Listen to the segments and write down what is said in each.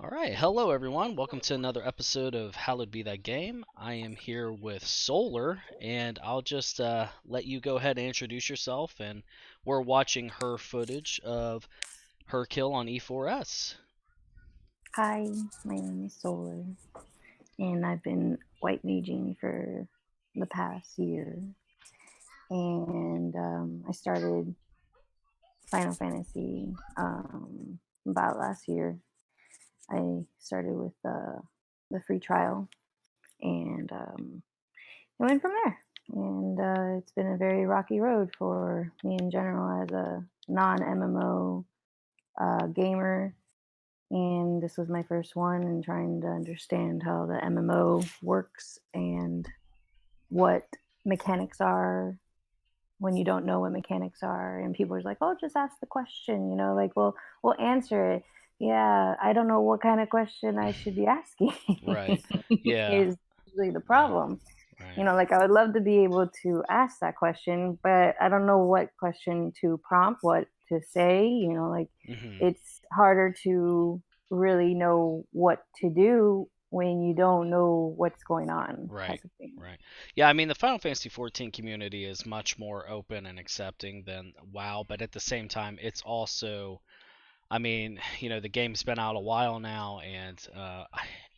All right, hello everyone. Welcome to another episode of Hallowed Be Thy Game. I am here with Solar, and I'll just let you go ahead and introduce yourself. And we're watching her footage of her kill on E4S. Hi, my name is Solar, and I've been white maging for the past year. And I started Final Fantasy about last year. I started with the free trial, and it went from there. And it's been a very rocky road for me in general as a non MMO gamer, and this was my first one and trying to understand how the MMO works and what mechanics are when you don't know what mechanics are. And people are like, oh, just ask the question, like we'll answer it. Yeah, I don't know what kind of question I should be asking. Right. Yeah. Is usually the Yeah. problem. Right. Like I would love to be able to ask that question, but I don't know what question to prompt, what to say. Mhm. It's harder to really know what to do when you don't know what's going on, type Right. of thing. Right. Yeah, I mean the Final Fantasy XIV community is much more open and accepting than WoW, but at the same time, it's also I mean, the game's been out a while now, and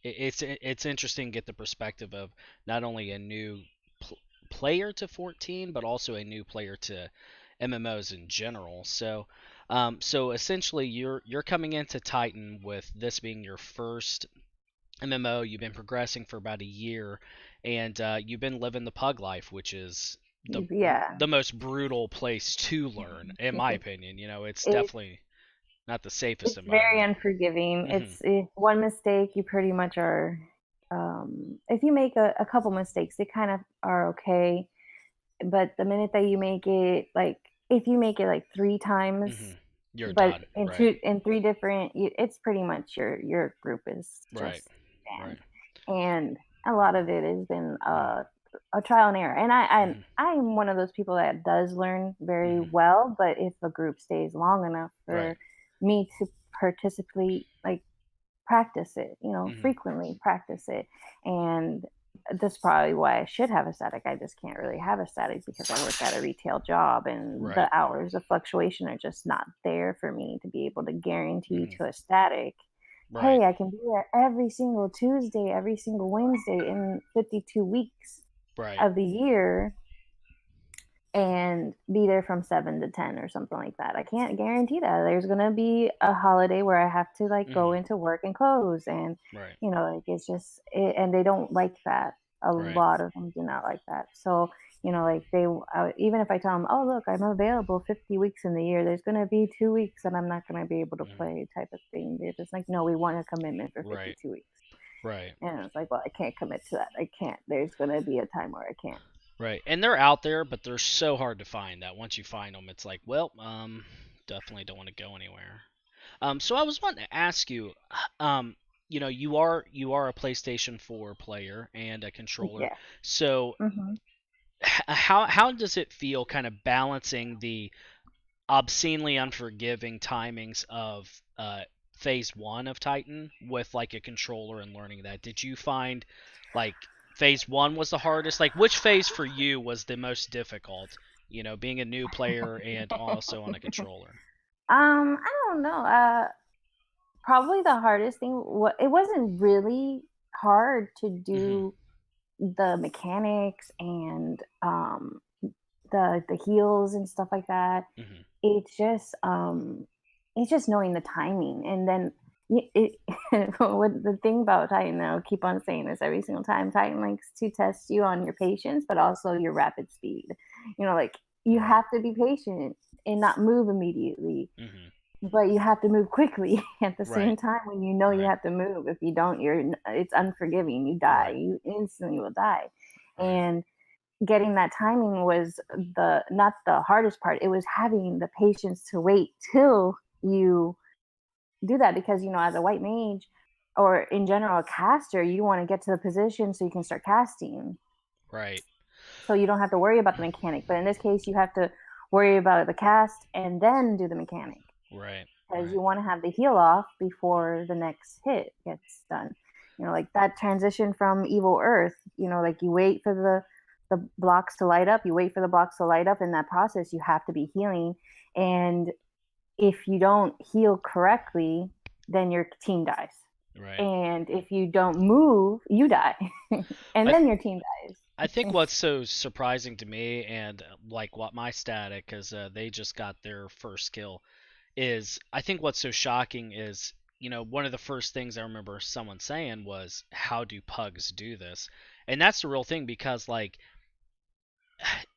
it's interesting to get the perspective of not only a new player to 14, but also a new player to MMOs in general. So essentially, you're coming into Titan with this being your first MMO. You've been progressing for about a year, and you've been living the pug life, which is the Yeah. the most brutal place to learn, in my opinion. It's it, definitely not the safest it's very environment. unforgiving. Hmm. If one mistake, you pretty much are. If you make a couple mistakes, they kind of are okay. But the minute that you make it, like if you make it like three times, Hmm. You're but done. in Right. three different, it's pretty much your group is Right. just banned. Right. And a lot of it has been Hmm. a trial and error. And Hmm. I'm one of those people that does learn very Hmm. well, but if a group stays long enough Right. for me to participate, like practice it, Hmm. frequently practice it. And that's probably why I should have a static. I just can't really have a static because I work at a retail job and Right. the hours of fluctuation are just not there for me to be able to guarantee Hmm. to a static, Right. hey, I can be there every single Tuesday, every single Wednesday in 52 weeks Right. of the year and be there from 7 to 10 or something like that. I can't guarantee that. There's going to be a holiday where I have to like go Hmm. into work and close, and Right. like it's just and they don't like that. A Right. lot of them do not like that. So, like they even if I tell them, "Oh, look, I'm available 50 weeks in the year. There's going to be 2 weeks that I'm not going to be able to Hmm. play," type of thing. They're just like, "No, we want a commitment for Right. 52 weeks." Right. And it's like, "Well, I can't commit to that. I can't. There's going to be a time where I can't." Right. And they're out there, but they're so hard to find that once you find them, it's like, well, definitely don't want to go anywhere. So I was wanting to ask you, um, you are a PlayStation 4 player and a controller. Yeah. So Mhm. how does it feel, kind of balancing the obscenely unforgiving timings of phase 1 of Titan with like a controller and learning that? Did you find like phase 1 was the hardest? Like which phase for you was the most difficult? Being a new player and also on a controller. I don't know. Probably the hardest thing. It wasn't really hard to Hmm. do the mechanics and the heals and stuff like that. Hmm. It's just it's just knowing the timing, and then it. What the thing about Titan, I'll keep on saying this every single time. Titan likes to test you on your patience, but also your rapid speed. Like you Right. have to be patient and not move immediately, Hmm. but you have to move quickly at the same Right. time when you know you Right. have to move. If you don't, it's unforgiving. You die. Right. You instantly will die. Right. And getting that timing was the not the hardest part. It was having the patience to wait till you do that because as a white mage or in general a caster, you want to get to the position so you can start casting. Right. So you don't have to worry about the mechanic. But in this case, you have to worry about the cast and then do the mechanic. Right. because right. you want to have the heal off before the next hit gets done. Like that transition from Evil Earth, like you wait for the blocks to light up, you wait for the blocks to light up. In that process, you have to be healing. And if you don't heal correctly, then your team dies. Right. And if you don't move, you die. And I then your team I think dies. what's so surprising to me, and like what my static, because they just got their first kill, is I think what's so shocking is, one of the first things I remember someone saying was, how do pugs do this? And that's the real thing, because like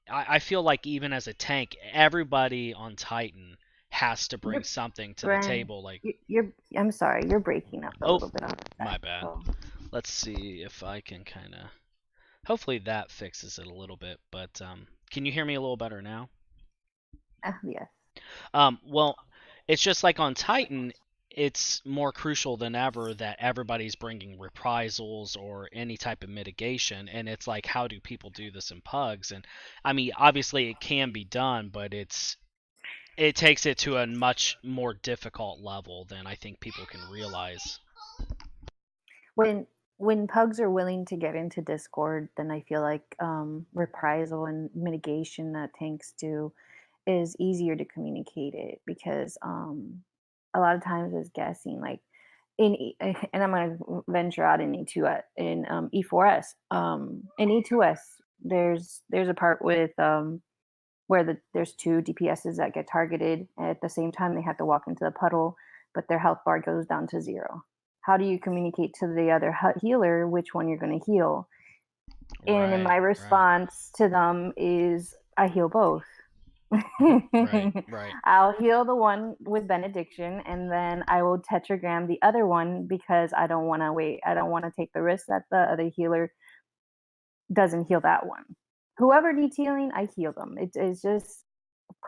I feel like even as a tank, everybody on Titan has to bring You're, something to the Brian, table. Like, you're, I'm sorry, you're breaking up a oh, little bit on the my side. bad. So, Let's see if I can kind of. Hopefully that fixes it a little bit. But can you hear me a little better now? yes. Well, it's just like on Titan, it's more crucial than ever that everybody's bringing reprisals or any type of mitigation. And it's like, how do people do this in Pugs? And I mean, obviously it can be done, but it takes it to a much more difficult level than I think people can realize. when when pugs are willing to get into Discord, then I feel like reprisal and mitigation that tanks do is easier to communicate it, because a lot of times it's guessing, like and I'm going to venture out in E4S. In E2S, there's a part with where there's two DPSs that get targeted at the same time. They have to walk into the puddle, but their health bar goes down to 0. How do you communicate to the other healer which one you're going to heal? And in my Right, right, response to them is, I heal both. right, right. I'll heal the one with benediction, and then I will tetragram the other one, because I don't want to wait. I don't want to take the risk that the other healer doesn't heal that one. Whoever needs healing, I heal them. It's just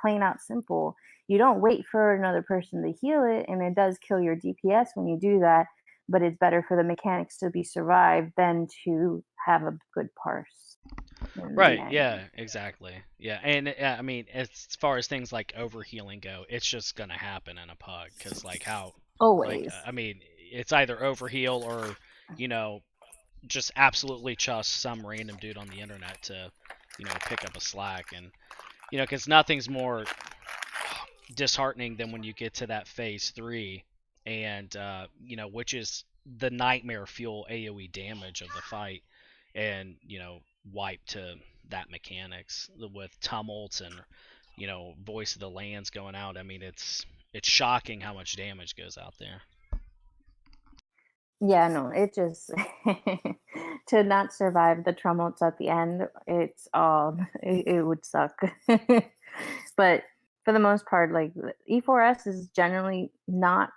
plain out simple. You don't wait for another person to heal it, and it does kill your DPS when you do that. But it's better for the mechanics to be survived than to have a good parse in the Right, end. yeah, exactly. Yeah, and I mean, as far as things like overhealing go, it's just gonna happen in a pug, because like how, like Always. I mean, it's either overheal or, you know, just absolutely trust some random dude on the internet to, pick up a slack, and because nothing's more disheartening than when you get to that phase 3, and which is the nightmare fuel AOE damage of the fight, and wipe to that mechanics with tumults and voice of the lands going out. I mean, it's shocking how much damage goes out there. Yeah, no, it just to not survive the tumults at the end, it would suck. But for the most part, like, E4S is generally not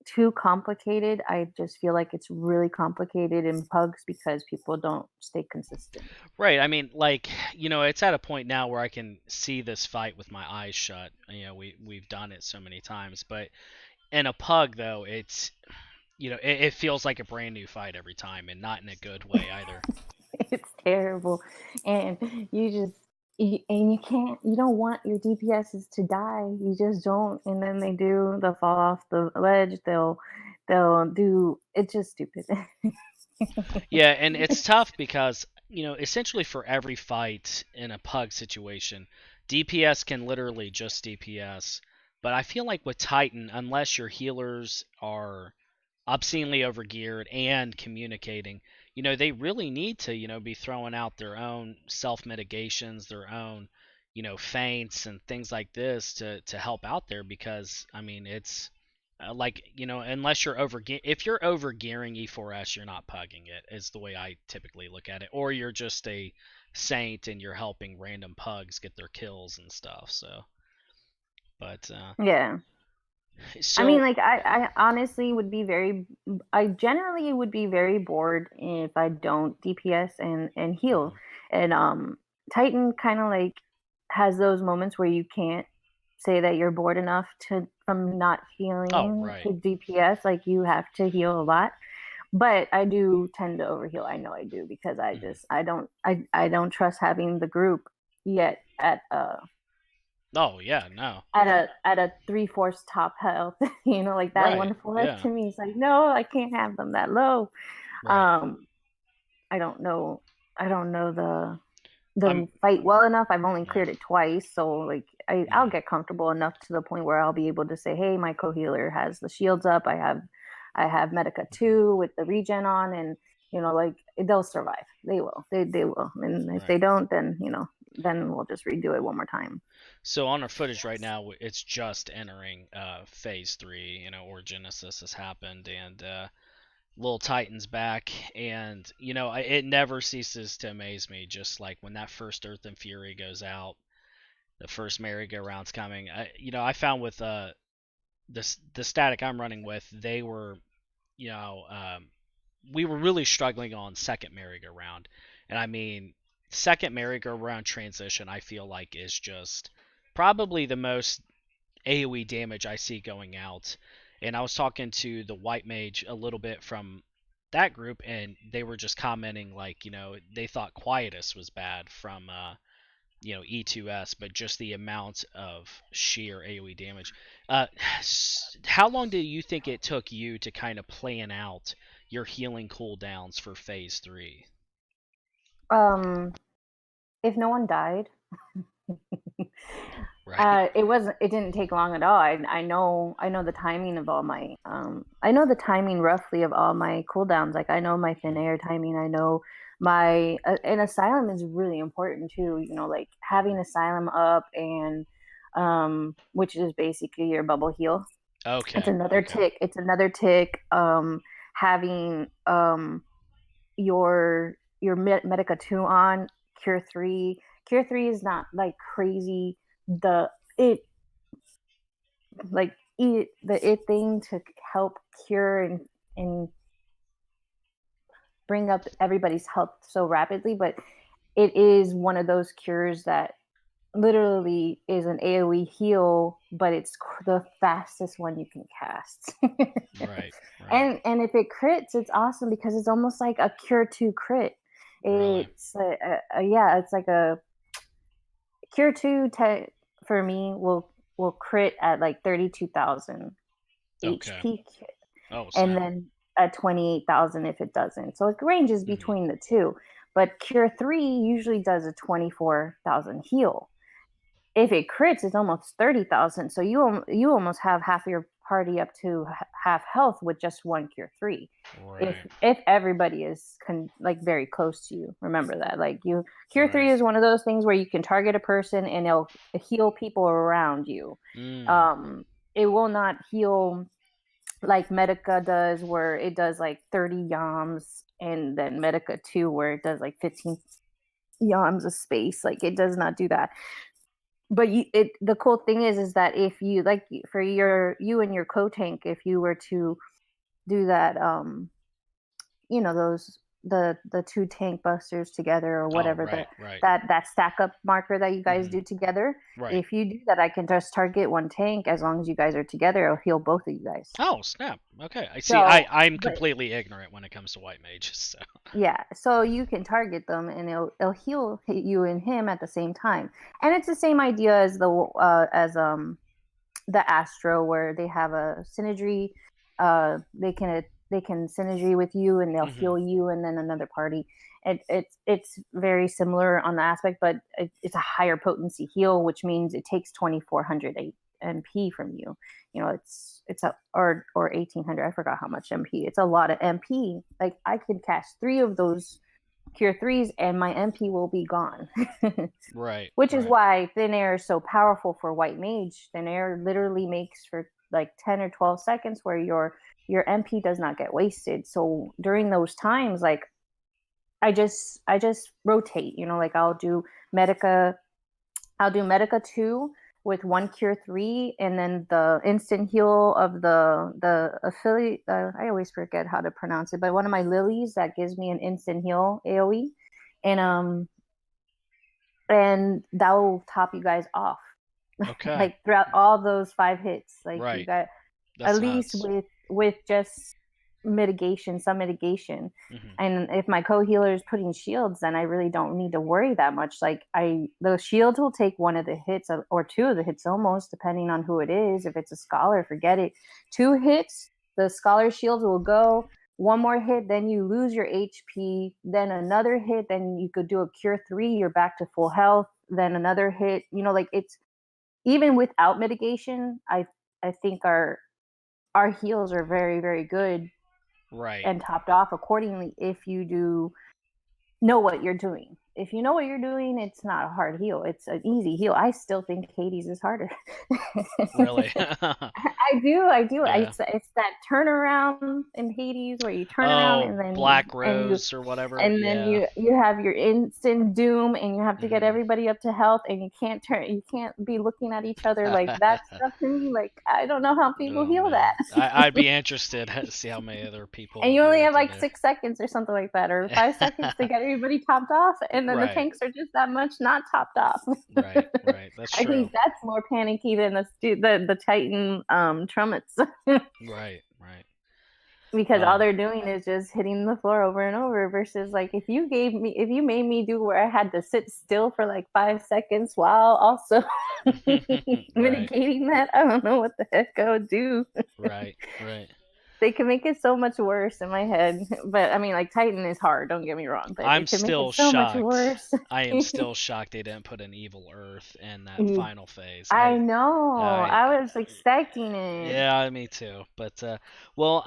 too complicated. I just feel like it's really complicated in pugs because people don't stay consistent. Right. I mean, like, it's at a point now where I can see this fight with my eyes shut. We've done it so many times, but in a pug though, it's it feels like a brand new fight every time, and not in a good way either. It's terrible, and you don't want your DPSs to die. You just don't, and then they do. They'll fall off the ledge. They'll do. It's just stupid. Yeah, and it's tough because, essentially for every fight in a pug situation, DPS can literally just DPS. But I feel like with Titan, unless your healers are obscenely overgeared and communicating, they really need to, be throwing out their own self mitigations, their own, feints and things like this to help out there, because I mean, it's like, unless you're if you're over gearing E4S, you're not pugging it, is the way I typically look at it, or you're just a saint and you're helping random pugs get their kills and stuff. So, but Yeah. I mean, so like, I honestly would be I generally would be very bored if I don't DPS and heal. mhm. And Titan kind of like has those moments where you can't say that you're bored enough to from not Oh, healing right. to DPS. Like, you have to heal a lot. But I do tend to overheal. I know I do, because Mhm. I don't trust having the group yet at Oh yeah, no. at a 3/4 top health. Like that Right. one flesh Yeah. to me is like, no, I can't have them that low. Right. Um, I don't know. I don't know I'm the fight well enough. I've only right. cleared it twice, so like I'll Mhm. get comfortable enough to the point where I'll be able to say, hey, my co-healer has the shields up. I have Medica Mhm. 2 with the regen on, and like they'll survive. They will. They will. And if they Right. don't, then then we'll just redo it one more time. So on our footage right now, it's just entering phase 3, or Genesis has happened, and Little Titan's back, and it never ceases to amaze me. Just like when that first Earth and Fury goes out, the first merry-go-round's coming. I found with the static I'm running with, they were, you know, we were really struggling on second merry-go-round, and I mean, second merry-go-round transition, I feel like is just probably the most AoE damage I see going out. And I was talking to the White Mage a little bit from that group, and they were just commenting like, they thought Quietus was bad from E2S, but just the amount of sheer AoE damage. Uh, how long do you think it took you to kind of plan out your healing cooldowns for Phase 3? Um, if no one died, Right. it didn't take long at all. I know the timing of all my I know the timing roughly of all my cooldowns. Like I know my thin air timing. I know my and asylum is really important too. Like having asylum up and which is basically your bubble heal. It's Okay. another Okay. tick. It's another tick. Having your Medica 2 on Cure 3. Cure 3 is not like crazy. The it like it thing to help cure and bring up everybody's health so rapidly, but it is one of those cures that literally is an AoE heal, but it's the fastest one you can cast. Right. Right. And if it crits, it's awesome because it's almost like a cure 2 crit. Really. It's yeah, it's like a cure 2 for me will crit at like 32,000 Okay. HP, Oh, and snap. then at 28,000 if it doesn't. So it ranges Hmm. between the two. But Cure 3 usually does a 24,000 heal. If it crits, it's almost 30,000. So you almost have half your party up to half health with just one Cure 3. Right. If everybody is like very close to you, remember that. Like Cure 3 Right. is one of those things where you can target a person and it'll heal people around you. Mm. Um, it will not heal like Medica does, where it does like 30 yams, and then Medica 2, where it does like 15 yams of space. Like it does not do that. But the cool thing is that if you like for you and your co tank, if you were to do that, those the two tank busters together or Oh, whatever, right. Right. that stack up marker that you guys Hmm. do together. Right. If you do that, I can just target one tank. As long as you guys are together, it'll heal both of you guys. Oh, snap. Okay. I see. So I'm but completely ignorant when it comes to white mages. So. Yeah, so you can target them and it'll heal you and him at the same time. And it's the same idea as the Astro, where they have a synergy. They can synergy with you and they'll Hmm. heal you and then another party. It's very similar on the aspect, but it's a higher potency heal, which means it takes 2,400 MP from you. It's a or 1,800. I forgot how much MP. It's a lot of MP. Like I could cast 3 of those Cure 3s and my MP will be gone. Right. Which is Right. why thin air is so powerful for white mage. Thin air literally makes for like 10 or 12 seconds where your MP does not get wasted. So during those times, like I just rotate, like I'll do Medica 2 with one Cure 3, and then the instant heal of the affiliate. I always forget how to pronounce it, but one of my lilies that gives me an instant heal AOE, and that will top you guys off. Okay. Like throughout all those 5 hits, like you Right. got at That's least nuts. with just mitigation, some mitigation. Hmm. And if my co-healer is putting shields, then I really don't need to worry that much. Like the shields will take one of the hits or two of the hits almost, depending on who it is. If it's a scholar, forget it. 2 hits, the scholar shields will go. One more hit, then you lose your HP. Then another hit, then you could do a cure 3, you're back to full health. Then another hit, like it's even without mitigation, I think our heals are very, very good Right. and topped off accordingly if you do know what you're doing. If you know what you're doing, it's not a hard heal. It's an easy heal. I still think Hades is harder. Really? I do. Yeah. It's that turnaround in Hades where you turn around Oh, and then Black and you Rose or whatever. and then Yeah. you have your instant doom and you have to get Hmm. everybody up to health and you can't be looking at each other like that stuff to me. Like I don't know how people Oh heal man, that. I'd be interested to see how many other people And you only agree have with you like there. 6 seconds or something like that, or 5 seconds to get everybody topped off, and then the Right, tanks are just that much not topped off. right, right. That's I true. think that's more panicky than the Titan trumpets. Right, right. Because all Um, they're doing is just hitting the floor over and over versus like if you made me do where I had to sit still for like 5 seconds while also right, mitigating that, I don't know what the heck I would do. right, right. They can make it so much worse in my head. But I mean, like Titan is hard, don't get me wrong, but they I'm can make still it so much shocked. worse. I am still shocked they didn't put an evil Earth in that Mm, final phase. I know. I, I was expecting it. yeah, me too. But well,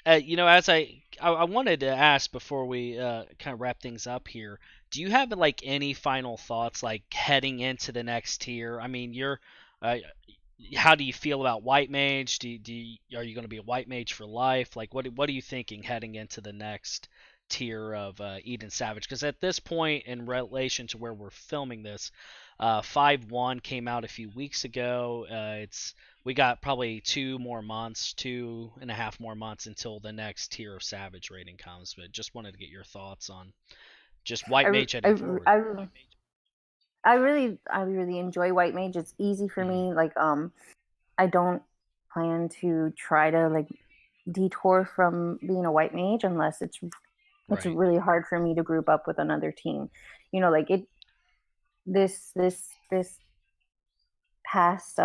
as I wanted to ask before we kind of wrap things up here, do you have like any final thoughts like heading into the next tier? I mean, uh, how do you feel about White Mage? Are you going to be a White Mage for life? Like, what are you thinking heading into the next tier of Eden Savage? Because at this point, in relation to where we're filming this, 5.1 came out a few weeks ago. It's we got probably 2 more months, 2.5 more months until the next tier of Savage rating comes. But just wanted to get your thoughts on just White I, Mage heading I, forward. I, I really enjoy White Mage. It's easy for Hmm. me. Like, I don't plan to try to like detour from being a White Mage unless it's Right. really hard for me to group up with another team. Like this past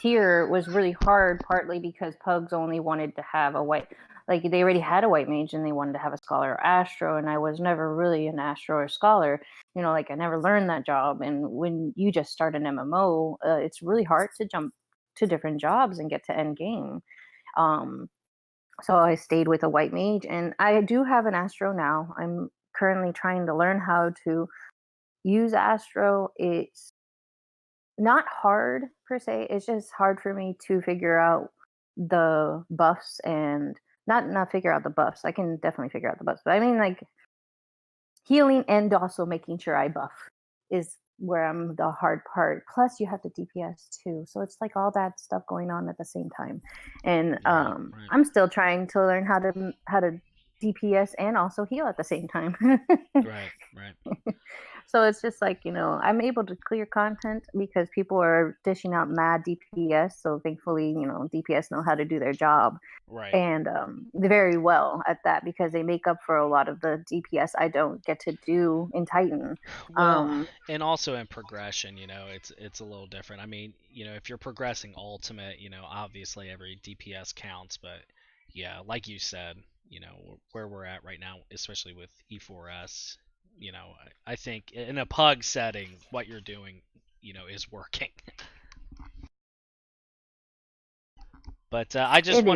tier was really hard, partly because Pugs only wanted to have a white, like they already had a White Mage and they wanted to have a Scholar or Astro, and I was never really an Astro or Scholar. Like I never learned that job, and when you just start an MMO, it's really hard to jump to different jobs and get to end game. Um, so I stayed with a White Mage, and I do have an Astro now. I'm currently trying to learn how to use Astro. It's not hard per se. It's just hard for me to figure out the buffs and not figure out the buffs. I can definitely figure out the buffs, but I mean like healing and also making sure I buff is where I'm the hard part. Plus you have to DPS too. So it's like all that stuff going on at the same time. And Right. Right. I'm still trying to learn how to DPS and also heal at the same time. Right. Right. So it's just like, I'm able to clear content because people are dishing out mad DPS. So thankfully, DPS know how to do their job Right. and very well at that because they make up for a lot of the DPS I don't get to do in Titan. Well, and also in progression, it's a little different. I mean, if you're progressing ultimate, obviously every DPS counts, but yeah, like you said, where we're at right now, especially with E4S, I think in a pug setting, what you're doing, is working. But It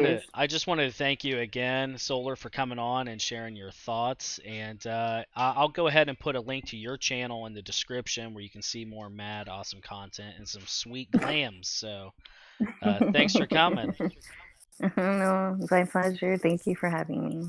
is. I just wanted to thank you again, Solar, for coming on and sharing your thoughts. And I'll go ahead and put a link to your channel in the description where you can see more mad, awesome content and some sweet glams. So thanks for coming. No, my pleasure. Thank you for having me.